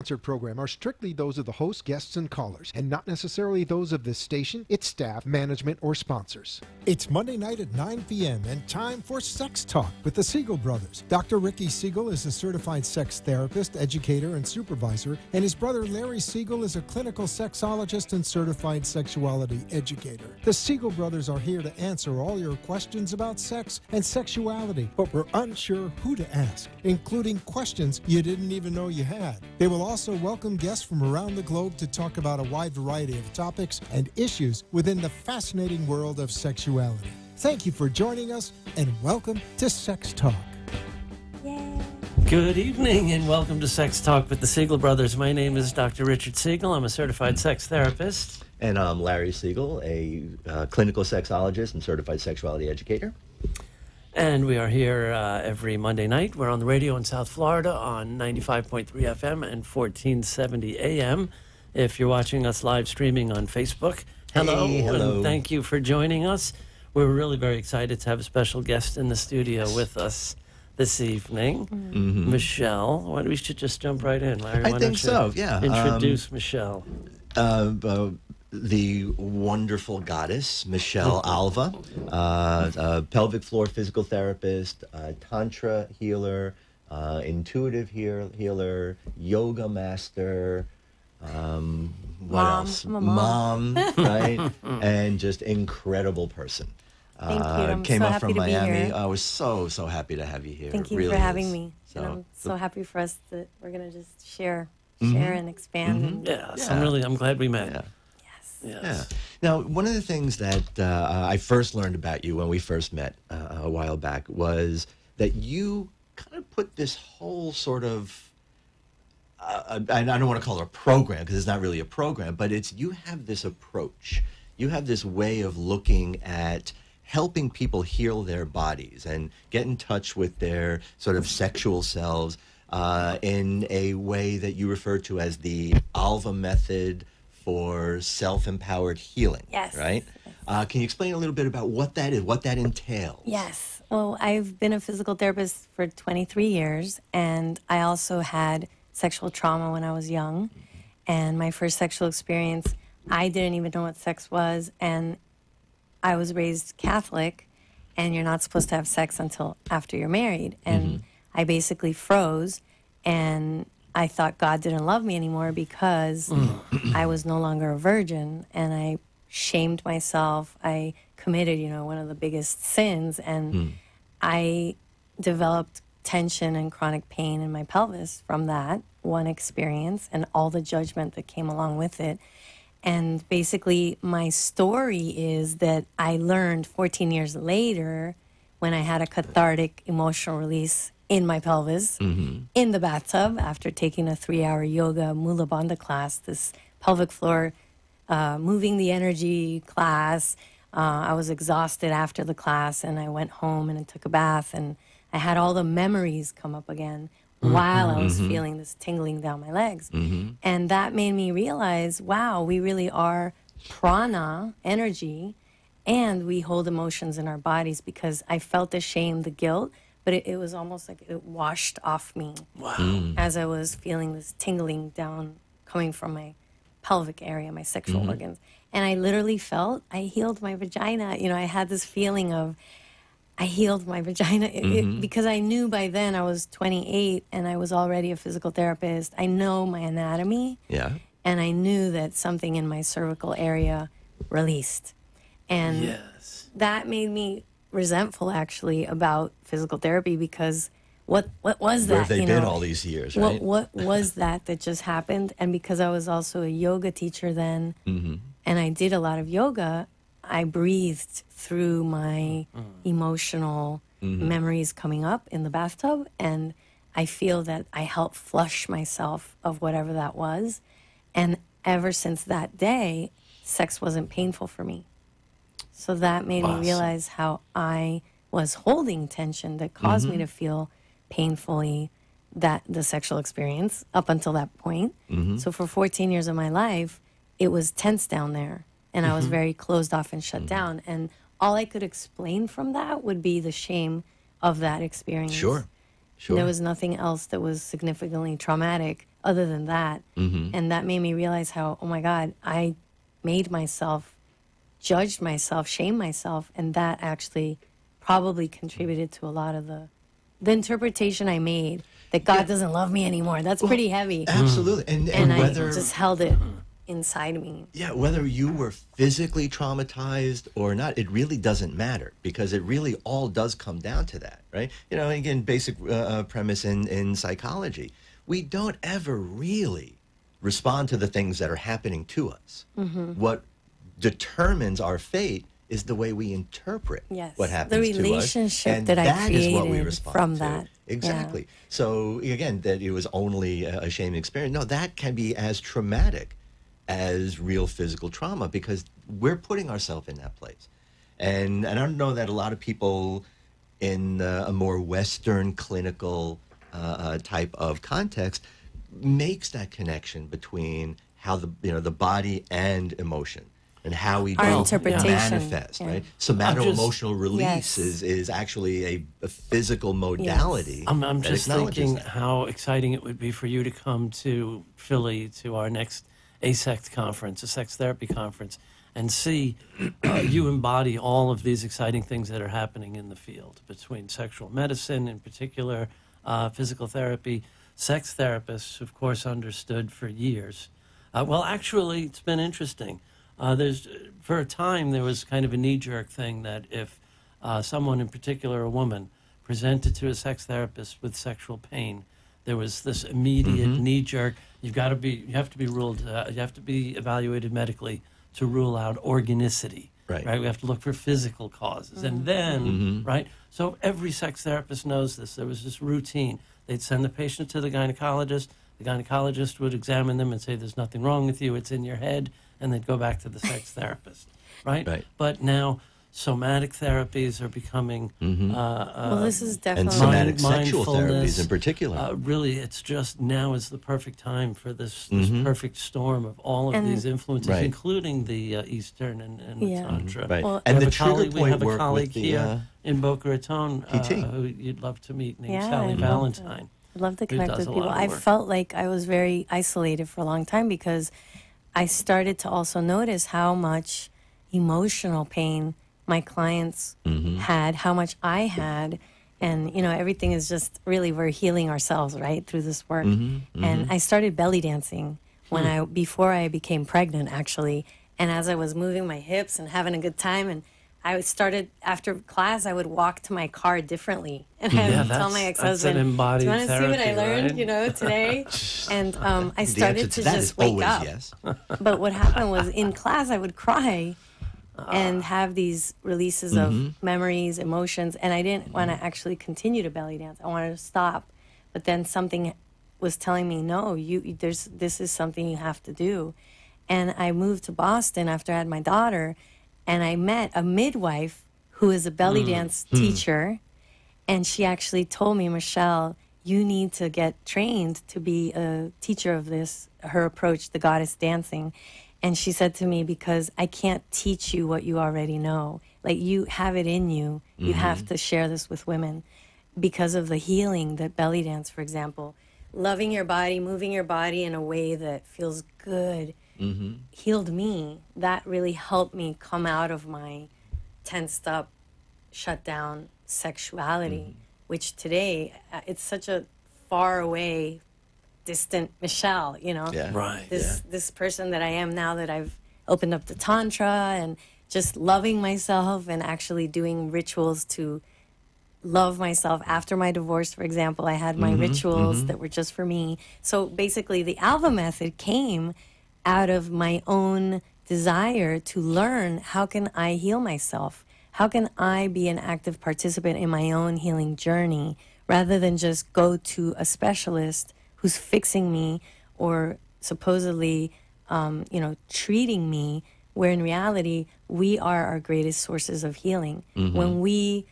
sponsored program are strictly those of the host, guests, and callers, and not necessarily those of this station, its staff, management, or sponsors. It's Monday night at 9 p.m. and time for Sex Talk with the Siegel brothers. Dr. Ricky Siegel is a certified sex therapist, educator, and supervisor, and his brother Larry Siegel is a clinical sexologist and certified sexuality educator. The Siegel brothers are here to answer all your questions about sex and sexuality, but we're unsure who to ask, including questions you didn't even know you had. They will also welcome guests from around the globe to talk about a wide variety of topics and issues within the fascinating world of sexuality. Thank you for joining us, and welcome to Sex Talk. Yay. Good evening, and welcome to Sex Talk with the Siegel brothers. My name is Dr. Richard Siegel. I'm a certified sex therapist. And I'm Larry Siegel, a clinical sexologist and certified sexuality educator. And we are here every Monday night. We're on the radio in South Florida on 95.3 FM and 1470 AM. If you're watching us live streaming on Facebook, hello, hello. And thank you for joining us. We're really very excited to have a special guest in the studio with us this evening, Michelle. Why don't we should just jump right in, Larry? I think so, yeah. Introduce Michelle. The wonderful goddess, Michelle Alva, pelvic floor physical therapist, tantra healer, intuitive healer, yoga master, what else? I'm a mom. Right? And just incredible person. Thank you. I'm Came so up happy from to be Miami. here. I was so happy to have you here. Thank It you really for having is. me. So, And I'm so happy for us that we're going to just share and expand. And Yes, Yeah. I'm glad we met. Yeah. yes. Yes. Yeah. Now, one of the things that I first learned about you when we first met a while back was that you kind of put this whole sort of, I don't want to call it a program because it's not really a program, but you have this approach. You have this way of looking at helping people heal their bodies and get in touch with their sort of sexual selves in a way that you refer to as the Alva Method for self-empowered healing. Yes. Right? Can you explain a little bit about what that is, what that entails? Yes. Well, I've been a physical therapist for 23 years, and I also had sexual trauma when I was young. And my first sexual experience, I didn't even know what sex was, and I was raised Catholic, and you're not supposed to have sex until after you're married. And I basically froze, and I thought God didn't love me anymore because I was no longer a virgin, and I shamed myself. I committed, one of the biggest sins, and I developed tension and chronic pain in my pelvis from that one experience and all the judgment that came along with it. And basically, my story is that I learned 14 years later when I had a cathartic emotional release in my pelvis, in the bathtub, after taking a 3-hour yoga Mula Bandha class, this pelvic floor, moving the energy class. I was exhausted after the class, and I went home and I took a bath, and I had all the memories come up again while I was feeling this tingling down my legs. And that made me realize, wow, we really are prana, energy, and we hold emotions in our bodies, because I felt the shame, the guilt, but it was almost like it washed off me as I was feeling this tingling down coming from my pelvic area, my sexual organs. And I literally felt I healed my vagina. I had this feeling of I healed my vagina because I knew by then I was 28 and I was already a physical therapist. I know my anatomy. Yeah. And I knew that something in my cervical area released. And that made me resentful, actually, about physical therapy, because what was that? Where have they been all these years, right? What was that just happened? And because I was also a yoga teacher then, and I did a lot of yoga, I breathed through my emotional memories coming up in the bathtub, and I feel that I helped flush myself of whatever that was. And ever since that day, sex wasn't painful for me. So that made me realize how I was holding tension that caused me to feel painfully the sexual experience up until that point. So for 14 years of my life, it was tense down there, and I was very closed off and shut down. And all I could explain from that would be the shame of that experience. Sure. There was nothing else that was significantly traumatic other than that. And that made me realize how, oh my God, I made myself, judged myself, shamed myself, and that actually probably contributed to a lot of the interpretation I made that God doesn't love me anymore. That's pretty heavy. Absolutely. And I whether just held it inside me. Yeah, whether you were physically traumatized or not, it really doesn't matter, because it really all does come down to that, right? You know, again, basic premise in psychology. We don't ever really respond to the things that are happening to us. What determines our fate is the way we interpret what happens to us. The relationship and that I that is what we created respond from to. that. Exactly. Yeah. So again, that it was only a shaming experience. No, that can be as traumatic as real physical trauma, because we're putting ourselves in that place. And I don't know that a lot of people in a more Western clinical type of context makes that connection between how the body and emotion and how we Our do interpretation. manifest, right? Somato-emotional release is actually a physical modality. I'm that just acknowledges thinking that. how exciting it would be for you to come to Philly to our next ASECT conference, a sex therapy conference, and see you embody all of these exciting things that are happening in the field between sexual medicine, in particular, physical therapy. Sex therapists, of course, understood for years. Well, actually, it's been interesting. For a time, there was kind of a knee-jerk thing that if someone, in particular a woman, presented to a sex therapist with sexual pain, there was this immediate knee-jerk. You have to be ruled. You have to be evaluated medically to rule out organicity. Right. We have to look for physical causes, and then So every sex therapist knows this. There was this routine. They'd send the patient to the gynecologist. The gynecologist would examine them and say, "There's nothing wrong with you. It's in your head," and they'd go back to the sex therapist. Right. But now somatic therapies are becoming Well, this is definitely and somatic sexual therapies mindfulness. in particular. Really, it's just now is the perfect time for this perfect storm of all of And- these influences, Right. including the Eastern and the Tantra. Right. Well- And We the have a colleague- trigger we have point a work colleague with the here in Boca Raton PT. who you'd love to meet, named Yeah, Sally I'd love Valentine. I'd love to who connect does with a lot people. of I work. felt like I was very isolated for a long time because I started to also notice how much emotional pain my clients had, how much I had. And, everything is just really, we're healing ourselves, right, through this work. And I started belly dancing before I became pregnant, actually. And as I was moving my hips and having a good time, and I started, after class, I would walk to my car differently. And I would tell my that's ex-husband, an do you embodied want to see what I therapy, learned, right? today? And I The started answer to that is just wake always up. yes. But what happened was in class, I would cry and have these releases of memories, emotions, and I didn't want to actually continue to belly dance. I wanted to stop, but then something was telling me, no, this is something you have to do. And I moved to Boston after I had my daughter, and I met a midwife who is a belly dance teacher, and she actually told me, Michelle, you need to get trained to be a teacher of this, her approach, the goddess dancing. And she said to me, because I can't teach you what you already know. Like, you have it in you. You have to share this with women because of the healing that belly dance, for example, loving your body, moving your body in a way that feels good, healed me. That really helped me come out of my tensed up, shut down sexuality, which today, it's such a far away, distant Michelle, Yeah. Right. this person that I am now that I've opened up the Tantra and just loving myself and actually doing rituals to love myself. After my divorce, for example, I had my rituals that were just for me. So basically the Alva Method came out of my own desire to learn, how can I heal myself? How can I be an active participant in my own healing journey rather than just go to a specialist who's fixing me or supposedly, treating me, where in reality, we are our greatest sources of healing. When we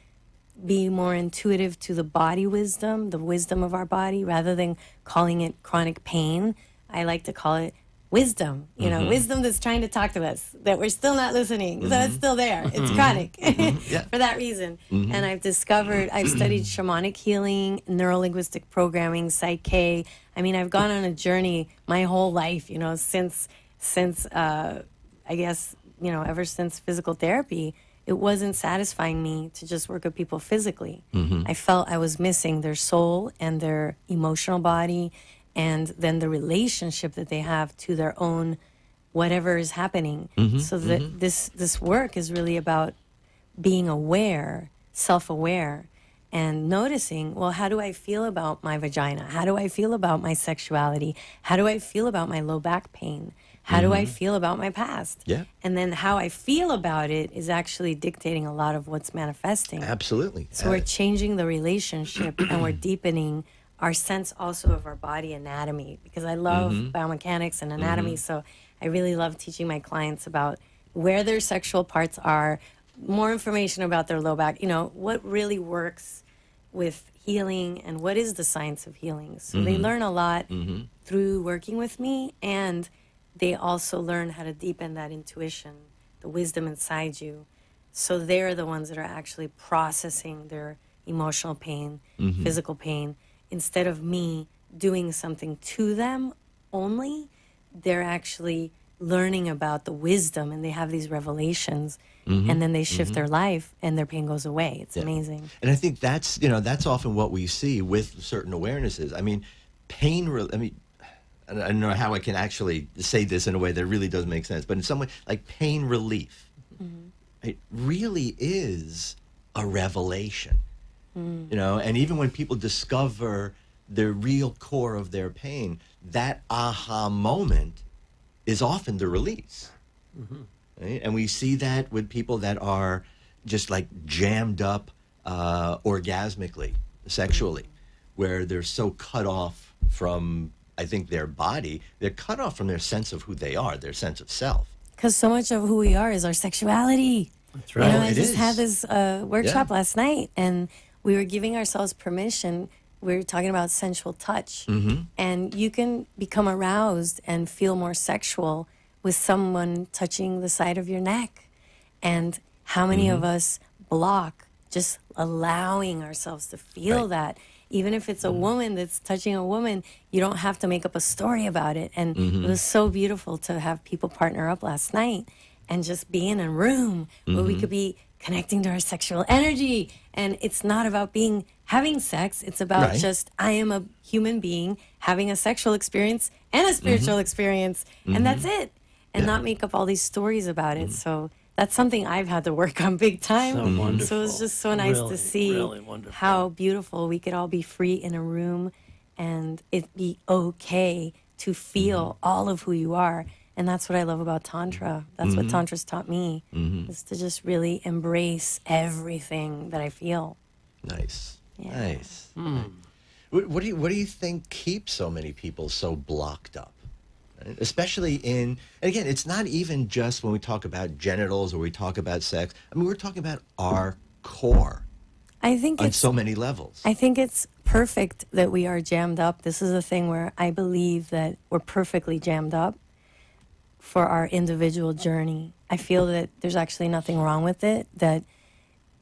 be more intuitive to the body wisdom, the wisdom of our body, rather than calling it chronic pain, I like to call it wisdom, you know, wisdom that's trying to talk to us, that we're still not listening. So it's still there. It's chronic for that reason. And I've studied shamanic healing, neuro-linguistic programming, Psych-K. I mean, I've gone on a journey my whole life, you know, since I guess, you know, ever since physical therapy. It wasn't satisfying me to just work with people physically. I felt I was missing their soul and their emotional body, and then the relationship that they have to their own whatever is happening. So that this work is really about being aware, self-aware, and noticing, well, how do I feel about my vagina? How do I feel about my sexuality? How do I feel about my low back pain? How do I feel about my past? Yeah. And then how I feel about it is actually dictating a lot of what's manifesting. Absolutely. So we're changing the relationship and we're deepening our sense also of our body anatomy, because I love biomechanics and anatomy. So I really love teaching my clients about where their sexual parts are, more information about their low back, you know, what really works with healing and what is the science of healing. So they learn a lot through working with me, and they also learn how to deepen that intuition, the wisdom inside you. So they're the ones that are actually processing their emotional pain, physical pain. Instead of me doing something to them only, they're actually learning about the wisdom, and they have these revelations, and then they shift their life and their pain goes away. It's amazing. And I think that's, you know, that's often what we see with certain awarenesses. I mean, I don't know how I can actually say this in a way that really does make sense, but in some way, like pain relief, it really is a revelation, you know, and even when people discover the real core of their pain, that aha moment is often the release. Right? And we see that with people that are just like jammed up orgasmically, sexually, where they're so cut off from, I think, their body, they're cut off from their sense of who they are, their sense of self. Because so much of who we are is our sexuality. That's right. You know, I just had this workshop last night, and we were giving ourselves permission. We were talking about sensual touch. And you can become aroused and feel more sexual with someone touching the side of your neck. And how many of us block just allowing ourselves to feel that? Even if it's a woman that's touching a woman, you don't have to make up a story about it. And it was so beautiful to have people partner up last night and just be in a room where we could be connecting to our sexual energy. And it's not about having sex. It's about just, I am a human being having a sexual experience and a spiritual experience. And that's it. And not make up all these stories about it. So that's something I've had to work on big time. So wonderful. So it's just so nice to see how beautiful we could all be free in a room and it be okay to feel all of who you are. And that's what I love about Tantra. That's what Tantra's taught me, is to just really embrace everything that I feel. Nice. Yeah. Nice. What do you think keeps so many people so blocked up? Especially and again, it's not even just when we talk about genitals or we talk about sex. I mean, we're talking about our core. I think on so many levels. I think it's perfect that we are jammed up. This is a thing where I believe that we're perfectly jammed up for our individual journey. I feel that there's actually nothing wrong with it, that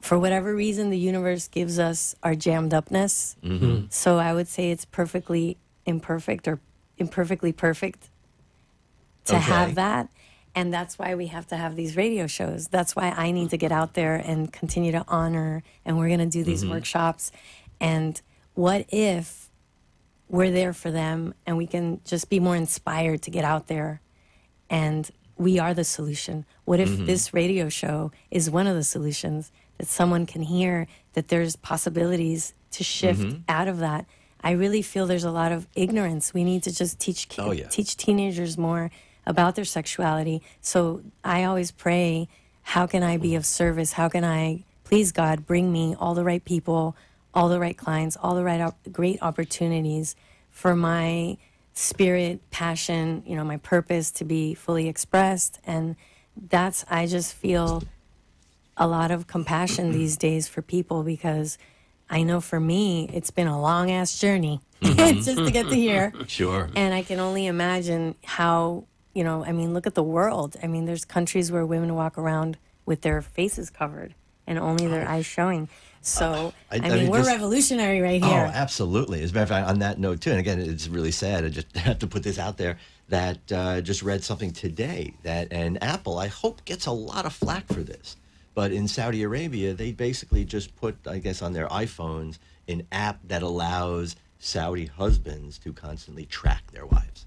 for whatever reason, the universe gives us our jammed upness. So I would say it's perfectly imperfect or imperfectly perfect to have that. And that's why we have to have these radio shows. That's why I need to get out there and continue to honor. And we're going to do these workshops. And what if we're there for them and we can just be more inspired to get out there and we are the solution? What if this radio show is one of the solutions, that someone can hear that there's possibilities to shift out of that? I really feel there's a lot of ignorance. We need to just teach teenagers more about their sexuality. So I always pray, how can I be of service? How can I, please God, bring me all the right people, all the right clients, all the right great opportunities for my spirit, passion, you know, my purpose to be fully expressed. And I just feel a lot of compassion these days for people, because I know for me, it's been a long ass journey just to get to here. Sure. And I can only imagine how I mean, look at the world. I mean, there's countries where women walk around with their faces covered and only their eyes showing. So, I mean, we're revolutionary right here. Oh, absolutely. As a matter of fact, on that note, too, and again, it's really sad. I just have to put this out there, that just read something today and Apple, I hope, gets a lot of flack for this. But in Saudi Arabia, they basically just put, I guess, on their iPhones an app that allows Saudi husbands to constantly track their wives.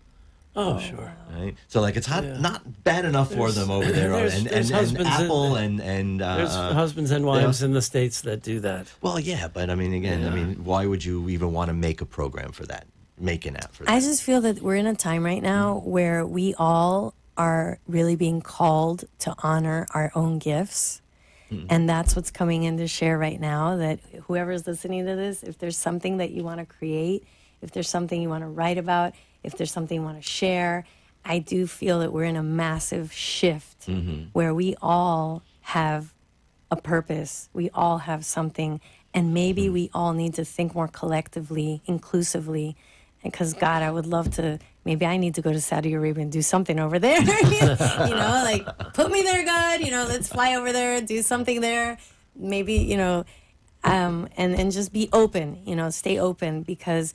Oh, sure. Right? So, like, it's not bad enough for them over there. And Apple and there's husbands and wives in the States that do that. Well, yeah, but I mean, again, why would you even want to make a program for that? Make an app for that? I just feel that we're in a time right now where we all are really being called to honor our own gifts. And that's what's coming in to share right now, that whoever's listening to this, if there's something that you want to create, if there's something you want to write about, if there's something you want to share, I do feel that we're in a massive shift where we all have a purpose. We all have something. And maybe we all need to think more collectively, inclusively. Because, God, I would love to, maybe I need to go to Saudi Arabia and do something over there. Like, put me there, God. Let's fly over there, do something there. Maybe, and just be open, stay open, because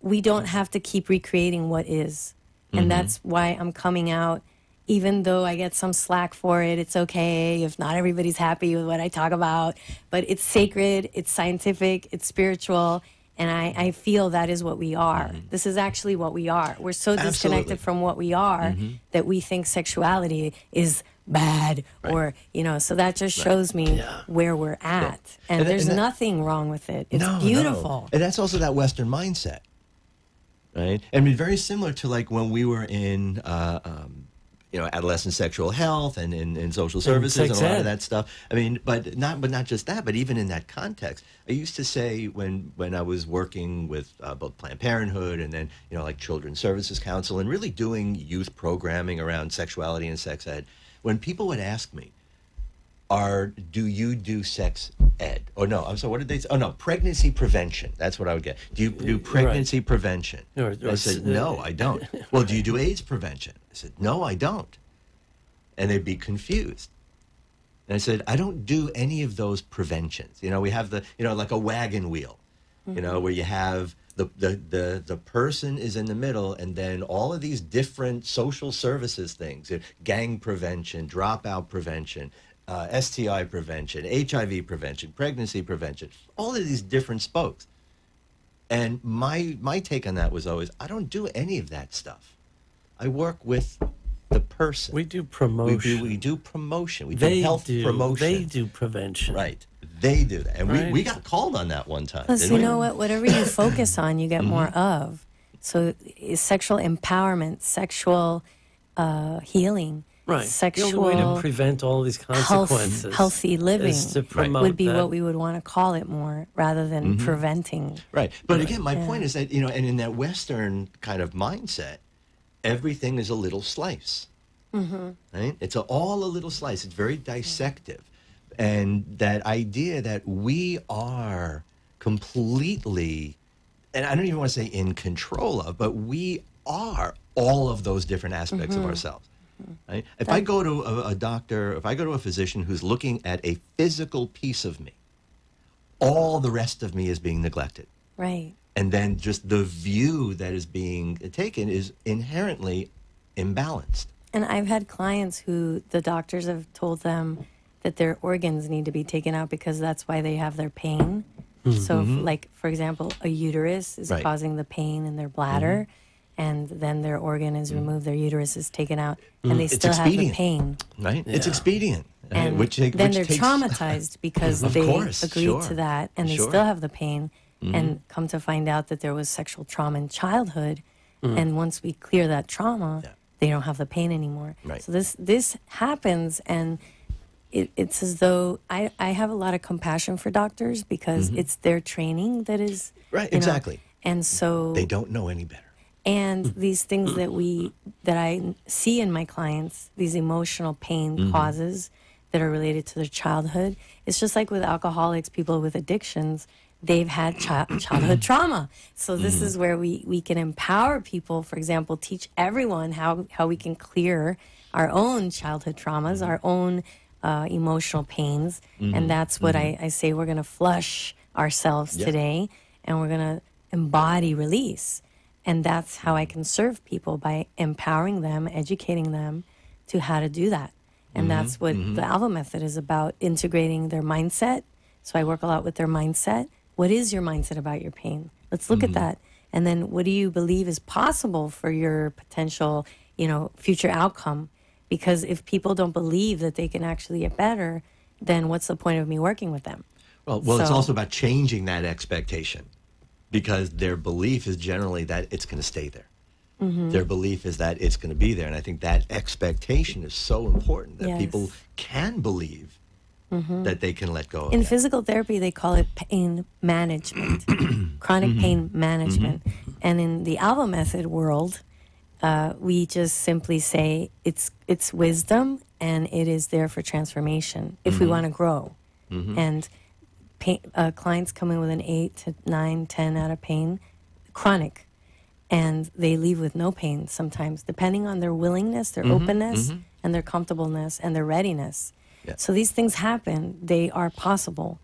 we don't have to keep recreating what is. And that's why I'm coming out, even though I get some slack for it. It's okay if not everybody's happy with what I talk about, but it's sacred, it's scientific, it's spiritual. And I feel that is what we are. This is actually what we are. We're so disconnected from what we are that we think sexuality is bad, or, so that just shows me where we're at. And there's nothing wrong with it. It's beautiful. No. And that's also that Western mindset, right? I mean, very similar to like when we were in adolescent sexual health and in social services and a lot of that stuff. I mean, but not just that, but even in that context, I used to say when I was working with both Planned Parenthood and then, like Children's Services Council and really doing youth programming around sexuality and sex ed, when people would ask me, do you do sex ed? Or no, I'm sorry, what did they say? Oh, no, pregnancy prevention. That's what I would get. Do you do pregnancy prevention? I said, no, I don't. Well, do you do AIDS prevention? I said, no, I don't. And they'd be confused. And I said, I don't do any of those preventions. We have like a wagon wheel, where you have the person is in the middle, and then all of these different social services things, gang prevention, dropout prevention, STI prevention, HIV prevention, pregnancy prevention, all of these different spokes. And my take on that was always, I don't do any of that stuff. I work with the person. We do promotion. We do promotion. We do health promotion. They do prevention. Right. They do that. And we got called on that one time. Plus, you know what? Whatever you focus on, you get more of. So sexual empowerment, sexual healing. Right. Sexual, the only way to prevent all these consequences, healthy living, is to promote would be that. what we would want to call it more, rather than preventing. Right. But again, my point is that, and in that Western kind of mindset, everything is a little slice. Right? It's all a little slice. It's very dissective. And that idea that we are completely, and I don't even want to say in control of, but we are all of those different aspects of ourselves. Right? If I go to a doctor, if I go to a physician who's looking at a physical piece of me, all the rest of me is being neglected. Right. And then just the view that is being taken is inherently imbalanced. And I've had clients who the doctors have told them that their organs need to be taken out because that's why they have their pain. So, like, for example, a uterus is causing the pain in their bladder. And then their organ is removed, their uterus is taken out, and they still have the pain. Right? Yeah. It's expedient. And which then they're takes... traumatized because they agreed to that, and they still have the pain, and come to find out that there was sexual trauma in childhood. And once we clear that trauma, they don't have the pain anymore. Right. So this happens, and it's as though I have a lot of compassion for doctors because it's their training that is... Right, exactly. And so... They don't know any better. And these things that I see in my clients, these emotional pain causes that are related to their childhood, it's just like with alcoholics, people with addictions, they've had childhood trauma. So this is where we can empower people, for example, teach everyone how we can clear our own childhood traumas, our own emotional pains. And that's what I say, we're going to flush ourselves today, and we're going to embody release. And that's how I can serve people, by empowering them, educating them to how to do that. And that's what the Alva Method is about, integrating their mindset. So I work a lot with their mindset. What is your mindset about your pain? Let's look at that. And then what do you believe is possible for your potential, future outcome? Because if people don't believe that they can actually get better, then what's the point of me working with them? Well, it's also about changing that expectation, because their belief is generally that it's going to stay there. Their belief is that it's going to be there. And I think that expectation is so important, that people can believe that they can let go of In that. physical therapy, they call it pain management, chronic pain management. And in the Alva Method world, we just simply say it's wisdom, and it is there for transformation if we want to grow. And clients come in with an 8 to 9, 10 out of pain, chronic, and they leave with no pain sometimes, depending on their willingness, their openness, and their comfortableness, and their readiness. So these things happen. They are possible.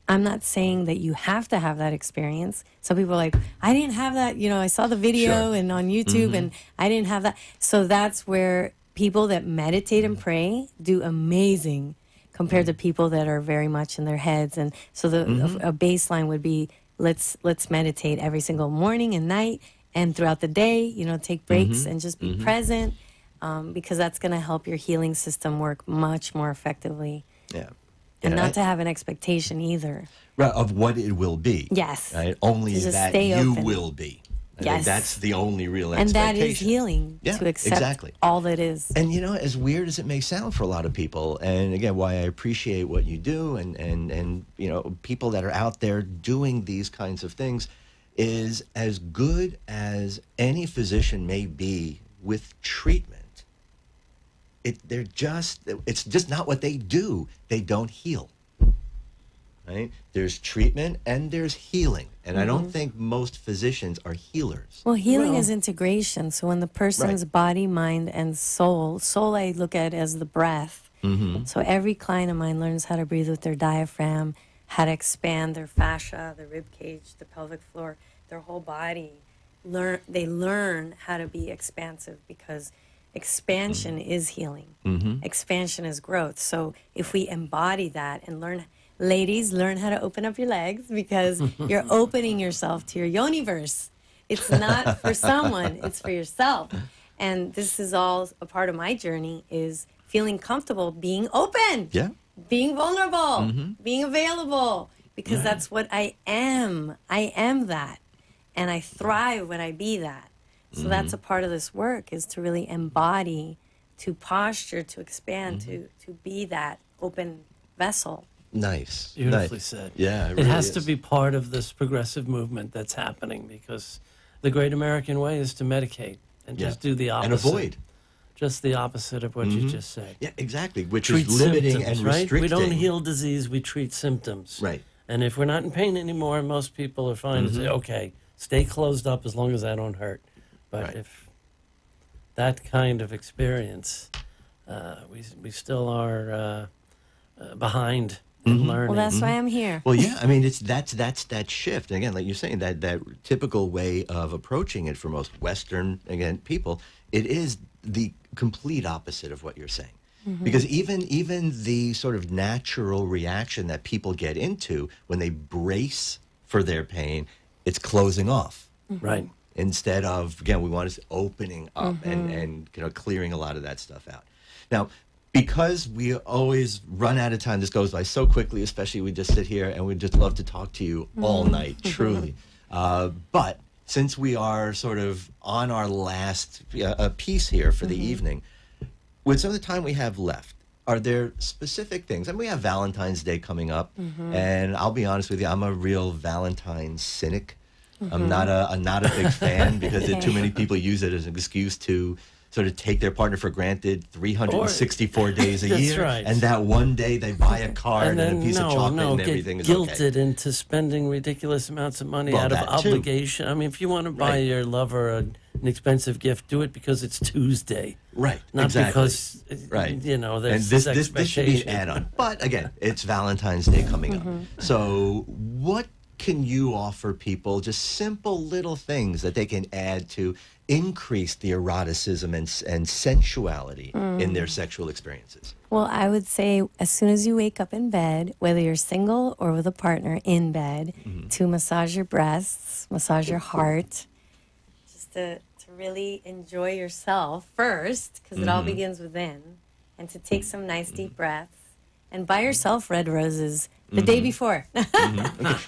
I'm not saying that you have to have that experience. Some people are like, I didn't have that. I saw the video and on YouTube, and I didn't have that. So that's where people that meditate and pray do amazing compared to people that are very much in their heads. And so a baseline would be, let's meditate every single morning and night, and throughout the day, take breaks and just be present, because that's going to help your healing system work much more effectively. Yeah. And not to have an expectation either. Right, of what it will be. Yes. Right? Only just that stay you open. will be. I Yes. think that's the only real And expectation. that is healing, to accept all that is. And as weird as it may sound for a lot of people, and again, why I appreciate what you do, and people that are out there doing these kinds of things, is as good as any physician may be with treatment. It's just not what they do. They don't heal. Right? There's treatment and there's healing. And I don't think most physicians are healers. Well, healing is integration. So when the person's body, mind, and soul I look at as the breath. So every client of mine learns how to breathe with their diaphragm, how to expand their fascia, the rib cage, the pelvic floor, their whole body. They learn how to be expansive, because expansion is healing. Expansion is growth. So if we embody that and ladies, learn how to open up your legs, because you're opening yourself to your yoniverse. It's not for someone, it's for yourself. And this is all a part of my journey, is feeling comfortable being open, being vulnerable, being available, because that's what I am. I am that. And I thrive when I be that. So that's a part of this work, is to really embody, to posture, to expand, to be that open vessel. Nice. Beautifully said. Yeah, it has to be part of this progressive movement that's happening, because the great American way is to medicate and just do the opposite. And avoid. Just the opposite of what you just said. Yeah, exactly. Which Treat is limiting symptoms, and right? restricting. We don't heal disease, we treat symptoms. Right. And if we're not in pain anymore, most people are fine to say, okay, stay closed up as long as I don't hurt. But if that kind of experience, we still are behind in learning. Well, that's why I'm here. Well, yeah, I mean, that's that shift. And again, like you're saying, that typical way of approaching it for most Western, again, people, it is the complete opposite of what you're saying. Because even the sort of natural reaction that people get into when they brace for their pain, it's closing off. Right. Instead of, again, we want us opening up and clearing a lot of that stuff out. Now, because we always run out of time, this goes by so quickly, especially we just sit here and we'd just love to talk to you all night, truly. But since we are sort of on our last piece here for the evening, with some of the time we have left, are there specific things? And we have Valentine's Day coming up, and I'll be honest with you, I'm a real Valentine's cynic. I'm not a big fan, because too many people use it as an excuse to sort of take their partner for granted 364 days a That's year, right. and that one day they buy a card and, then a piece of chocolate and everything get is okay. guilted into spending ridiculous amounts of money Well, out of that too. obligation. I mean, if you want to buy Right. your lover an expensive gift, do it because it's Tuesday. Right, Not exactly. because, Right. you know, And there's this expectation. should be an add-on. But again, it's Valentine's Day coming up. So what can you offer people, just simple little things that they can add to increase the eroticism and sensuality in their sexual experiences? Well, I would say as soon as you wake up in bed, whether you're single or with a partner in bed, to massage your breasts, massage your heart, just to really enjoy yourself first, because it all begins within, and to take some nice deep breaths and buy yourself red roses the day before. Okay.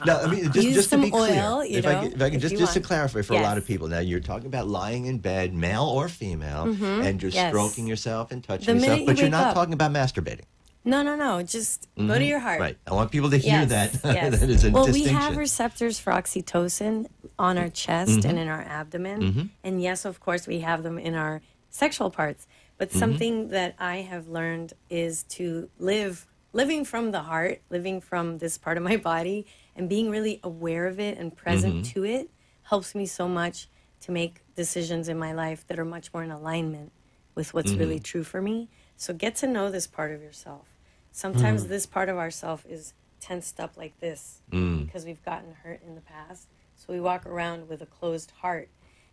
Now, I mean, Use just to some be clear, oil, you if know, I can if just you to want. clarify for a lot Yes. of people. Now, you're talking about lying in bed, male or female, and you're Yes. stroking yourself and touching The minute yourself, you but you're wake not up. talking about masturbating. No. Just go to your heart. Right. I want people to hear Yes, that. yes. That is a well, distinction. we have receptors for oxytocin on our chest and in our abdomen. And yes, of course, we have them in our sexual parts. But something that I have learned is to living from the heart, living from this part of my body, and being really aware of it and present to it helps me so much to make decisions in my life that are much more in alignment with what's really true for me. So get to know this part of yourself. Sometimes this part of ourself is tensed up like this because we've gotten hurt in the past. So we walk around with a closed heart.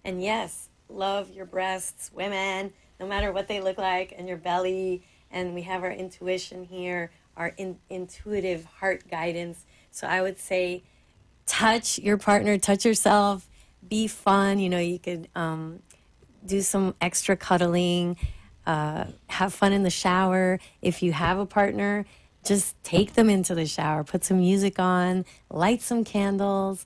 And yes, love your breasts, women, no matter what they look like, and your belly. And we have our intuition here, our intuitive heart guidance. So I would say touch your partner, touch yourself, be fun. You know, you could do some extra cuddling, have fun in the shower. If you have a partner, just take them into the shower, put some music on, light some candles.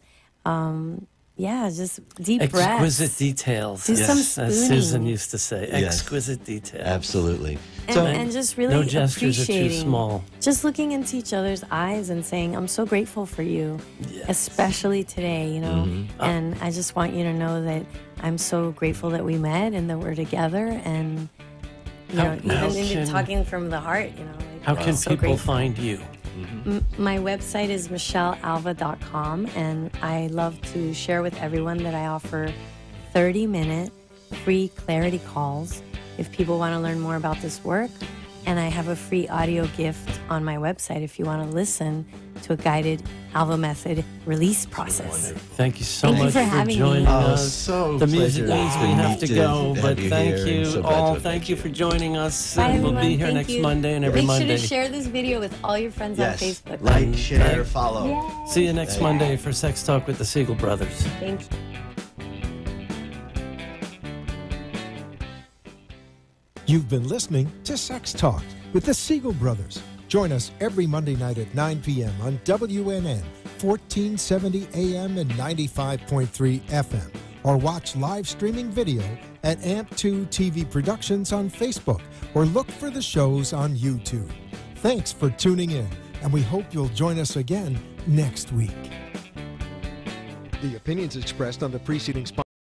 Just deep breaths. Exquisite details. Do some as spooning. Susan used to say. Yes. Exquisite details. Absolutely. And just really no gestures are too appreciating, small. just looking into each other's eyes and saying, I'm so grateful for you, especially today, you know, and I just want you to know that I'm so grateful that we met and that we're together, and, you know, even talking from the heart, you know. Like, How I'm can so people grateful. find you? My website is michellealva.com, and I love to share with everyone that I offer 30-minute free clarity calls if people want to learn more about this work. And I have a free audio gift on my website if you want to listen to a guided Alva Method release process. Thank you so Thank you much for having joining me. us. So The music pleasure means we have to to go, have but you thank here, and you so glad to all. have Thank met you for joining us. Bye, And we'll everyone. be here Thank next you. Monday and every Make Monday. sure to share this video with all your friends Yes. on Facebook. Like, share, follow. See you next Monday for Sex Talk with the Siegel Brothers. Thank you. You've been listening to Sex Talk with the Siegel Brothers. Join us every Monday night at 9 p.m. on WNN, 1470 AM and 95.3 FM. Or watch live streaming video at AMP2 TV Productions on Facebook, or look for the shows on YouTube. Thanks for tuning in, and we hope you'll join us again next week. The opinions expressed on the preceding